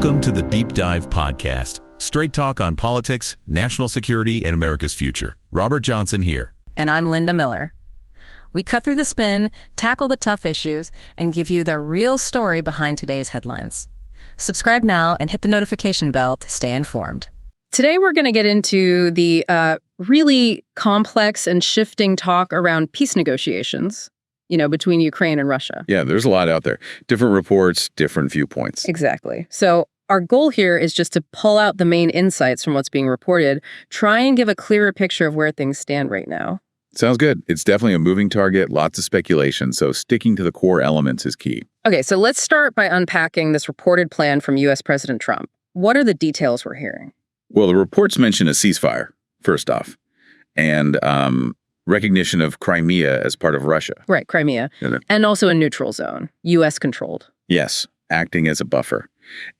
Welcome to the Deep Dive Podcast. Straight talk on politics, national security, and America's future. Robert Johnson here. And I'm Linda Miller. We cut through the spin, tackle the tough issues, and give you the real story behind today's headlines. Subscribe now and hit the notification bell to stay informed. Today, we're going to get into the really complex and shifting talk around peace negotiations, between Ukraine and Russia. Yeah, there's a lot out there. Different reports, different viewpoints. Exactly. So our goal here is just to pull out the main insights from what's being reported, try and give a clearer picture of where things stand right now. Sounds good. It's definitely a moving target, lots of speculation, so sticking to the core elements is key. Okay, so let's start by unpacking this reported plan from U.S. President Trump. What are the details we're hearing? Well, the reports mention a ceasefire, first off, and recognition of Crimea as part of Russia. Right, Crimea. And also a neutral zone, U.S. controlled. Yes, acting as a buffer.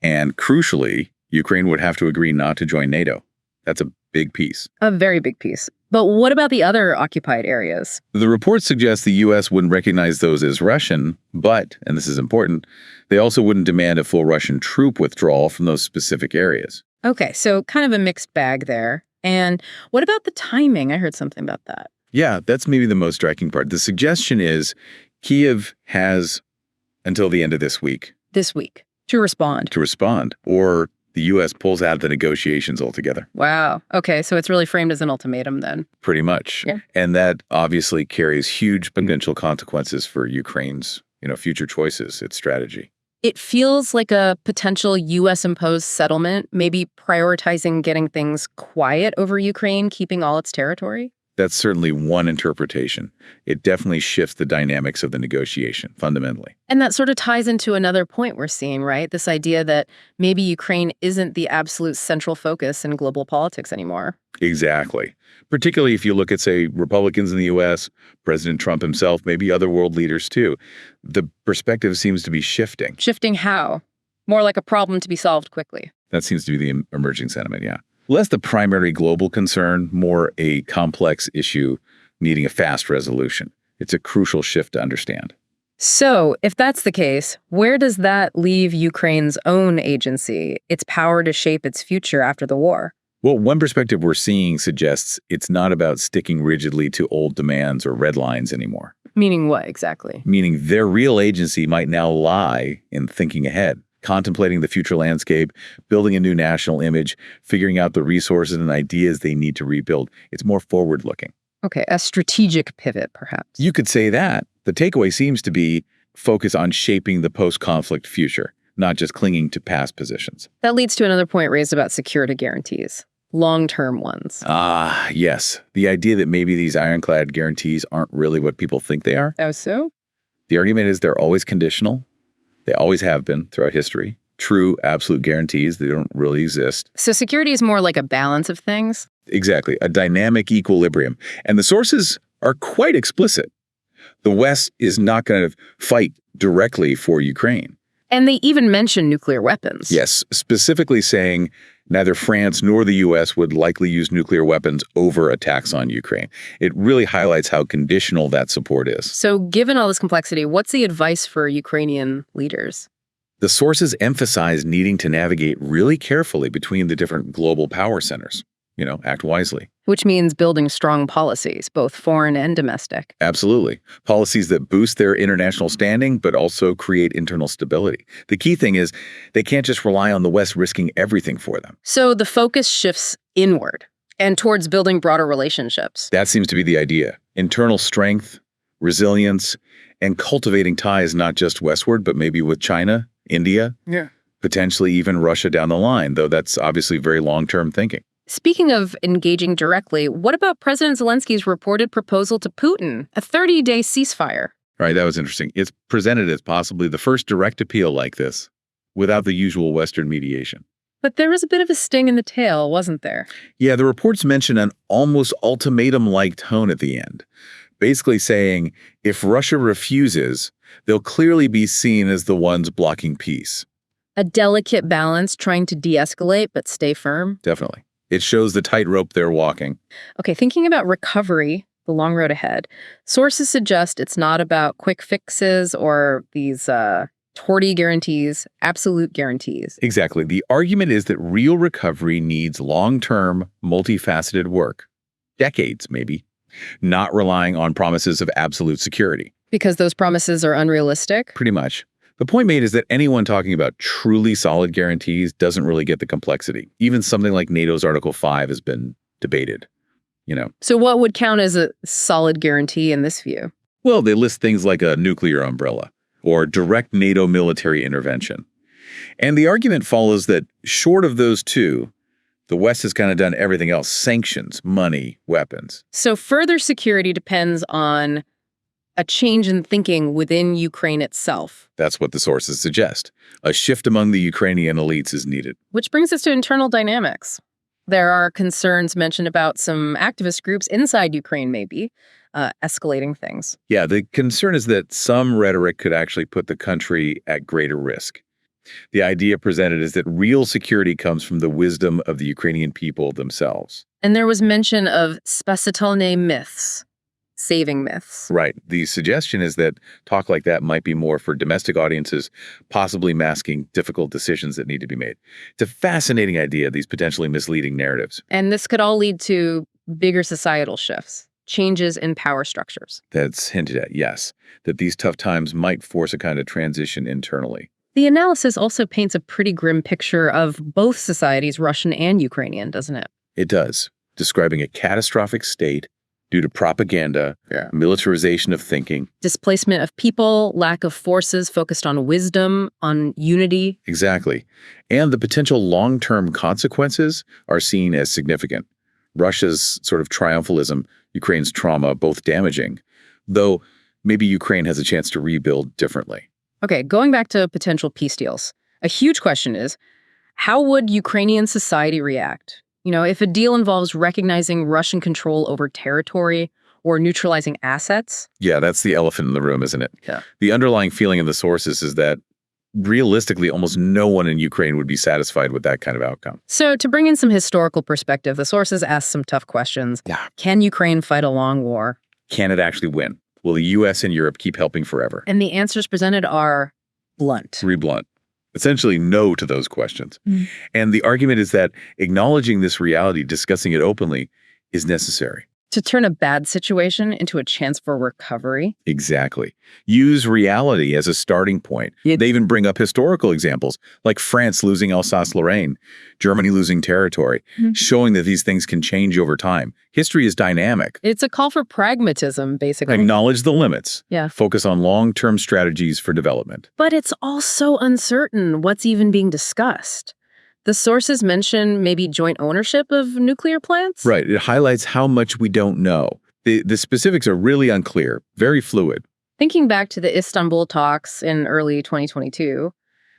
And crucially, Ukraine would have to agree not to join NATO. That's a big piece. A very big piece. But what about the other occupied areas? The report suggests the U.S. wouldn't recognize those as Russian, but, and this is important, they also wouldn't demand a full Russian troop withdrawal from those specific areas. Okay, so kind of a mixed bag there. And what about the timing? I heard something about that. Yeah, that's maybe the most striking part. The suggestion is Kyiv has until the end of this week. To respond. Or the U.S. pulls out of the negotiations altogether. Wow. Okay, so it's really framed as an ultimatum then. Pretty much. Yeah. And that obviously carries huge potential consequences for Ukraine's, future choices, its strategy. It feels like a potential U.S.-imposed settlement, maybe prioritizing getting things quiet over Ukraine, keeping all its territory. That's certainly one interpretation. It definitely shifts the dynamics of the negotiation, fundamentally. And that sort of ties into another point we're seeing, right? This idea that maybe Ukraine isn't the absolute central focus in global politics anymore. Exactly. Particularly if you look at, say, Republicans in the U.S., President Trump himself, maybe other world leaders too. The perspective seems to be shifting. Shifting how? More like a problem to be solved quickly. That seems to be the emerging sentiment, yeah. Less the primary global concern, more a complex issue needing a fast resolution. It's a crucial shift to understand. So, if that's the case, where does that leave Ukraine's own agency, its power to shape its future after the war? Well, one perspective we're seeing suggests it's not about sticking rigidly to old demands or red lines anymore. Meaning what exactly? Meaning their real agency might now lie in thinking ahead, contemplating the future landscape, building a new national image, figuring out the resources and ideas they need to rebuild. It's more forward-looking. Okay, a strategic pivot, perhaps. You could say that. The takeaway seems to be focus on shaping the post-conflict future, not just clinging to past positions. That leads to another point raised about security guarantees. Long-term ones. Yes. The idea that maybe these ironclad guarantees aren't really what people think they are. Oh, so? The argument is they're always conditional. They always have been throughout history. True, absolute guarantees, they don't really exist. So security is more like a balance of things? Exactly, a dynamic equilibrium. And the sources are quite explicit. The West is not going to fight directly for Ukraine. And they even mention nuclear weapons. Yes, specifically saying neither France nor the U.S. would likely use nuclear weapons over attacks on Ukraine. It really highlights how conditional that support is. So given all this complexity, what's the advice for Ukrainian leaders? The sources emphasize needing to navigate really carefully between the different global power centers. Act wisely. Which means building strong policies, both foreign and domestic. Absolutely. Policies that boost their international standing, but also create internal stability. The key thing is they can't just rely on the West risking everything for them. So the focus shifts inward and towards building broader relationships. That seems to be the idea. Internal strength, resilience, and cultivating ties not just westward, but maybe with China, India, potentially even Russia down the line, though that's obviously very long-term thinking. Speaking of engaging directly, what about President Zelensky's reported proposal to Putin, a 30-day ceasefire? Right, that was interesting. It's presented as possibly the first direct appeal like this, without the usual Western mediation. But there was a bit of a sting in the tail, wasn't there? Yeah, the reports mention an almost ultimatum-like tone at the end, basically saying if Russia refuses, they'll clearly be seen as the ones blocking peace. A delicate balance, trying to de-escalate but stay firm? Definitely. It shows the tightrope they're walking. Okay, thinking about recovery, the long road ahead, sources suggest it's not about quick fixes or these torty guarantees, absolute guarantees. Exactly. The argument is that real recovery needs long-term, multifaceted work. Decades, maybe. Not relying on promises of absolute security. Because those promises are unrealistic? Pretty much. The point made is that anyone talking about truly solid guarantees doesn't really get the complexity. Even something like NATO's Article 5 has been debated, So what would count as a solid guarantee in this view? Well, they list things like a nuclear umbrella or direct NATO military intervention. And the argument follows that short of those two, the West has kind of done everything else: sanctions, money, weapons. So further security depends on a change in thinking within Ukraine itself. That's what the sources suggest. A shift among the Ukrainian elites is needed. Which brings us to internal dynamics. There are concerns mentioned about some activist groups inside Ukraine maybe escalating things. Yeah, the concern is that some rhetoric could actually put the country at greater risk. The idea presented is that real security comes from the wisdom of the Ukrainian people themselves. And there was mention of spasitelne myths, saving myths. Right. The suggestion is that talk like that might be more for domestic audiences, possibly masking difficult decisions that need to be made. It's a fascinating idea, these potentially misleading narratives. And this could all lead to bigger societal shifts, changes in power structures. That's hinted at, yes, that these tough times might force a kind of transition internally. The analysis also paints a pretty grim picture of both societies, Russian and Ukrainian, doesn't it? It does, describing a catastrophic state due to propaganda, militarization of thinking. Displacement of people, lack of forces focused on wisdom, on unity. Exactly. And the potential long-term consequences are seen as significant. Russia's sort of triumphalism, Ukraine's trauma, both damaging, though maybe Ukraine has a chance to rebuild differently. Okay, going back to potential peace deals, a huge question is, how would Ukrainian society react? If a deal involves recognizing Russian control over territory or neutralizing assets? Yeah, that's the elephant in the room, isn't it? Yeah. The underlying feeling in the sources is that realistically, almost no one in Ukraine would be satisfied with that kind of outcome. So to bring in some historical perspective, the sources ask some tough questions. Yeah. Can Ukraine fight a long war? Can it actually win? Will the U.S. and Europe keep helping forever? And the answers presented are blunt. Blunt. Essentially no to those questions. And the argument is that acknowledging this reality, discussing it openly, is necessary. To turn a bad situation into a chance for recovery. Exactly. Use reality as a starting point. They even bring up historical examples, like France losing Alsace-Lorraine, Germany losing territory, showing that these things can change over time. History is dynamic. It's a call for pragmatism, basically. Acknowledge the limits. Yeah. Focus on long-term strategies for development. But it's all so uncertain what's even being discussed. The sources mention maybe joint ownership of nuclear plants? Right. It highlights how much we don't know. The specifics are really unclear, very fluid. Thinking back to the Istanbul talks in early 2022,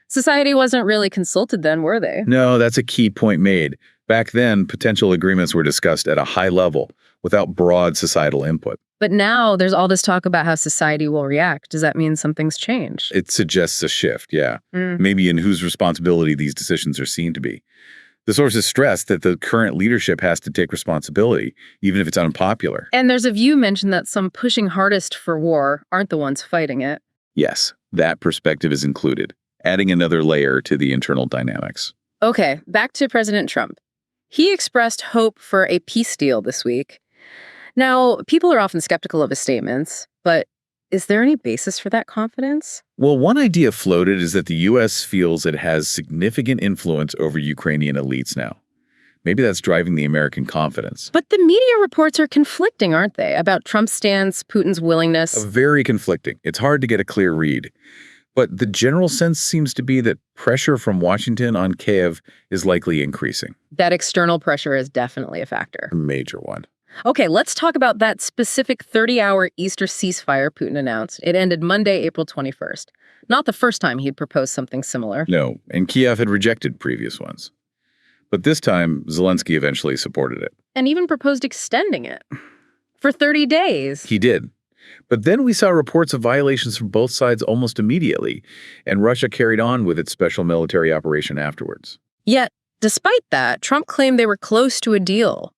society wasn't really consulted then, were they? No, that's a key point made. Back then, potential agreements were discussed at a high level without broad societal input. But now there's all this talk about how society will react. Does that mean something's changed? It suggests a shift, yeah. Maybe in whose responsibility these decisions are seen to be. The sources stress that the current leadership has to take responsibility, even if it's unpopular. And there's a view mentioned that some pushing hardest for war aren't the ones fighting it. Yes, that perspective is included, adding another layer to the internal dynamics. Okay, back to President Trump. He expressed hope for a peace deal this week. Now, people are often skeptical of his statements, but is there any basis for that confidence? Well, one idea floated is that the U.S. feels it has significant influence over Ukrainian elites now. Maybe that's driving the American confidence. But the media reports are conflicting, aren't they, about Trump's stance, Putin's willingness? Very conflicting. It's hard to get a clear read. But the general sense seems to be that pressure from Washington on Kyiv is likely increasing. That external pressure is definitely a factor. A major one. Okay, let's talk about that specific 30-hour Easter ceasefire Putin announced. It ended Monday, April 21st. Not the first time he'd proposed something similar. No, and Kyiv had rejected previous ones. But this time, Zelensky eventually supported it. And even proposed extending it for 30 days. He did. But then we saw reports of violations from both sides almost immediately, and Russia carried on with its special military operation afterwards. Yet, despite that, Trump claimed they were close to a deal.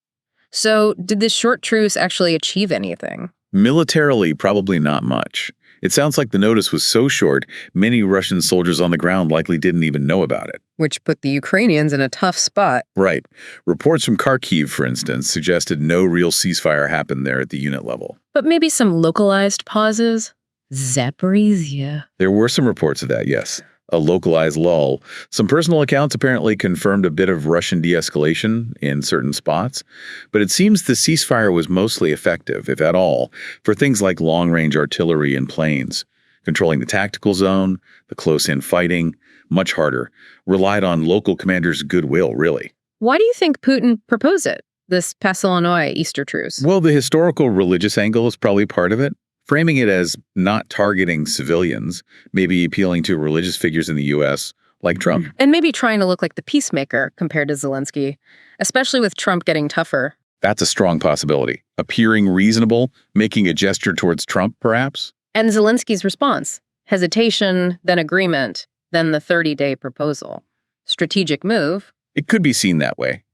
So, did this short truce actually achieve anything? Militarily, probably not much. It sounds like the notice was so short, many Russian soldiers on the ground likely didn't even know about it. Which put the Ukrainians in a tough spot. Right. Reports from Kyiv, for instance, suggested no real ceasefire happened there at the unit level. But maybe some localized pauses? Zaporizhia. There were some reports of that, yes. A localized lull. Some personal accounts apparently confirmed a bit of Russian de-escalation in certain spots, but it seems the ceasefire was mostly effective, if at all, for things like long-range artillery and planes. Controlling the tactical zone, the close-in fighting, much harder, relied on local commanders' goodwill, really. Why do you think Putin proposed it, this Passalinoy Easter truce? Well, the historical religious angle is probably part of it. Framing it as not targeting civilians, maybe appealing to religious figures in the U.S., like Trump. And maybe trying to look like the peacemaker compared to Zelensky, especially with Trump getting tougher. That's a strong possibility. Appearing reasonable, making a gesture towards Trump, perhaps? And Zelensky's response: hesitation, then agreement, then the 30-day proposal. Strategic move. It could be seen that way.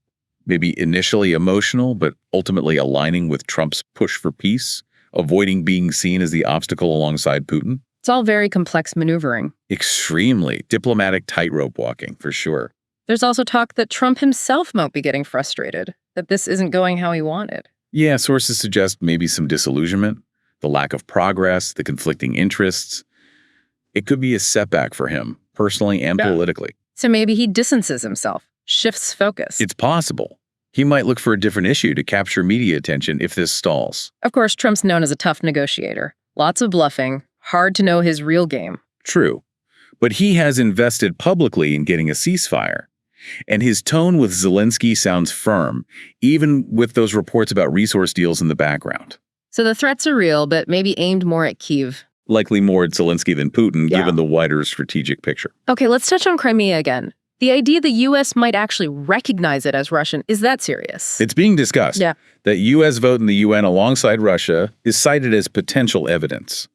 Maybe initially emotional, but ultimately aligning with Trump's push for peace, avoiding being seen as the obstacle alongside Putin. It's all very complex maneuvering. Extremely diplomatic tightrope walking, for sure. There's also talk that Trump himself might be getting frustrated, that this isn't going how he wanted. Yeah, sources suggest maybe some disillusionment, the lack of progress, the conflicting interests. It could be a setback for him, personally and politically. So maybe he distances himself, shifts focus. It's possible. He might look for a different issue to capture media attention if this stalls. Of course, Trump's known as a tough negotiator. Lots of bluffing, hard to know his real game. True. But he has invested publicly in getting a ceasefire. And his tone with Zelensky sounds firm, even with those reports about resource deals in the background. So the threats are real, but maybe aimed more at Kyiv. Likely more at Zelensky than Putin, given the wider strategic picture. Okay, let's touch on Crimea again. The idea the U.S. might actually recognize it as Russian, is that serious? It's being discussed. Yeah. That U.S. vote in the UN alongside Russia is cited as potential evidence.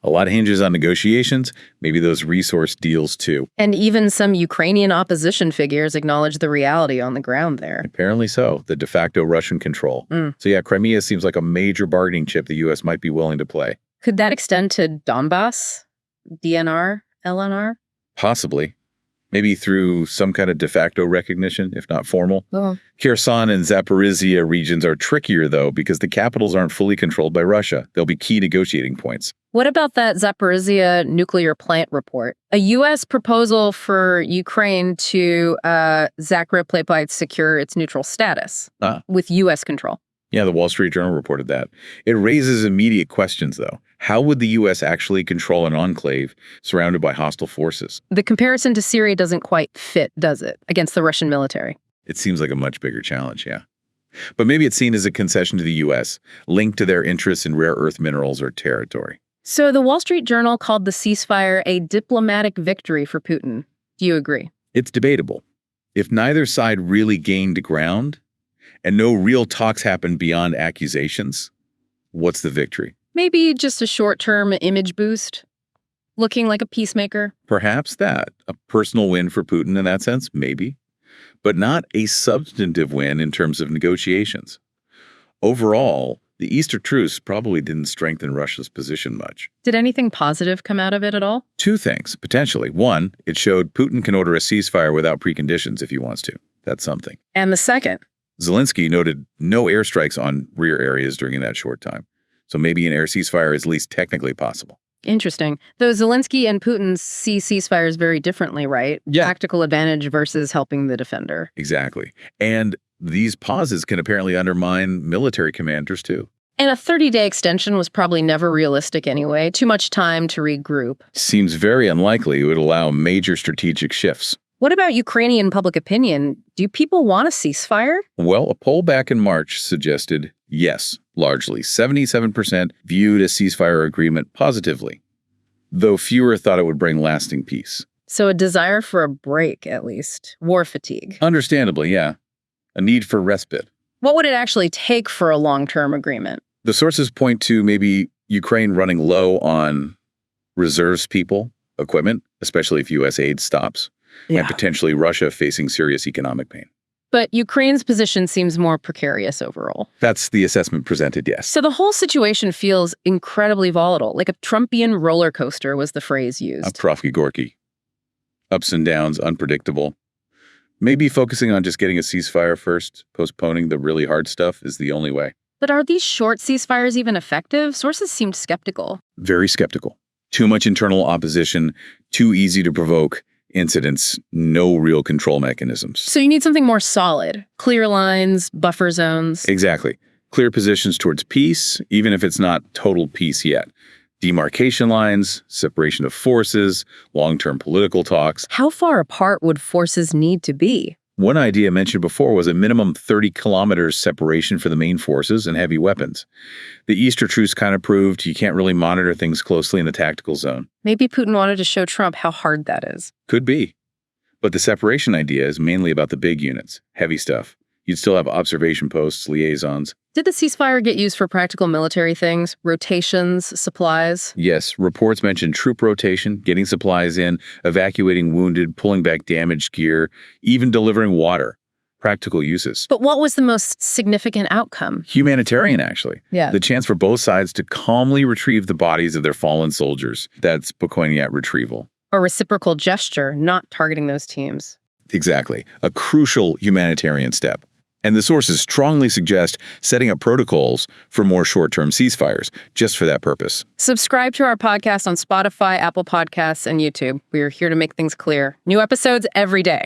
A lot hinges on negotiations, maybe those resource deals too. And even some Ukrainian opposition figures acknowledge the reality on the ground there. Apparently so, the de facto Russian control. So yeah, Crimea seems like a major bargaining chip the U.S. might be willing to play. Could that extend to Donbass, DNR, LNR? Possibly. Maybe through some kind of de facto recognition, if not formal. Kherson and Zaporizhia regions are trickier, though, because the capitals aren't fully controlled by Russia. They'll be key negotiating points. What about that Zaporizhia nuclear plant report? A U.S. proposal for Ukraine to Zaporizhia secure its neutral status with U.S. control. Yeah, the Wall Street Journal reported that. It raises immediate questions, though. How would the U.S. actually control an enclave surrounded by hostile forces? The comparison to Syria doesn't quite fit, does it, against the Russian military? It seems like a much bigger challenge, yeah. But maybe it's seen as a concession to the U.S., linked to their interests in rare earth minerals or territory. So the Wall Street Journal called the ceasefire a diplomatic victory for Putin. Do you agree? It's debatable. If neither side really gained ground, and no real talks happen beyond accusations, what's the victory? Maybe just a short-term image boost, looking like a peacemaker. Perhaps that. A personal win for Putin in that sense, maybe. But not a substantive win in terms of negotiations. Overall, the Easter Truce probably didn't strengthen Russia's position much. Did anything positive come out of it at all? Two things, potentially. One, it showed Putin can order a ceasefire without preconditions if he wants to. That's something. And the second? Zelensky noted no airstrikes on rear areas during that short time. So maybe an air ceasefire is at least technically possible. Interesting. Though Zelensky and Putin see ceasefires very differently, right? Yeah. Tactical advantage versus helping the defender. Exactly. And these pauses can apparently undermine military commanders too. And a 30-day extension was probably never realistic anyway. Too much time to regroup. Seems very unlikely it would allow major strategic shifts. What about Ukrainian public opinion? Do people want a ceasefire? Well, a poll back in March suggested yes, largely. 77% viewed a ceasefire agreement positively, though fewer thought it would bring lasting peace. So a desire for a break, at least. War fatigue. Understandably, yeah. A need for respite. What would it actually take for a long-term agreement? The sources point to maybe Ukraine running low on reserves people, equipment, especially if U.S. aid stops. And potentially Russia facing serious economic pain. But Ukraine's position seems more precarious overall. That's the assessment presented, yes. So the whole situation feels incredibly volatile, like a Trumpian roller coaster was the phrase A used. Profky Gorky. Ups and downs, unpredictable. Maybe focusing on just getting a ceasefire first, postponing the really hard stuff is the only way. But are these short ceasefires even effective? Sources seemed skeptical. Very skeptical. Too much internal opposition, too easy to provoke incidents, no real control mechanisms. So you need something more solid. Clear lines, buffer zones. Exactly. Clear positions towards peace, even if it's not total peace yet. Demarcation lines, separation of forces, long-term political talks. How far apart would forces need to be? One idea mentioned before was a minimum 30 kilometers separation for the main forces and heavy weapons. The Easter truce kind of proved you can't really monitor things closely in the tactical zone. Maybe Putin wanted to show Trump how hard that is. Could be. But the separation idea is mainly about the big units, heavy stuff. You'd still have observation posts, liaisons. Did the ceasefire get used for practical military things? Rotations, supplies? Yes, reports mention troop rotation, getting supplies in, evacuating wounded, pulling back damaged gear, even delivering water. Practical uses. But what was the most significant outcome? Humanitarian, actually. Yeah. The chance for both sides to calmly retrieve the bodies of their fallen soldiers. That's Pokoyniat retrieval. A reciprocal gesture, not targeting those teams. Exactly. A crucial humanitarian step. And the sources strongly suggest setting up protocols for more short-term ceasefires, just for that purpose. Subscribe to our podcast on Spotify, Apple Podcasts, and YouTube. We are here to make things clear. New episodes every day.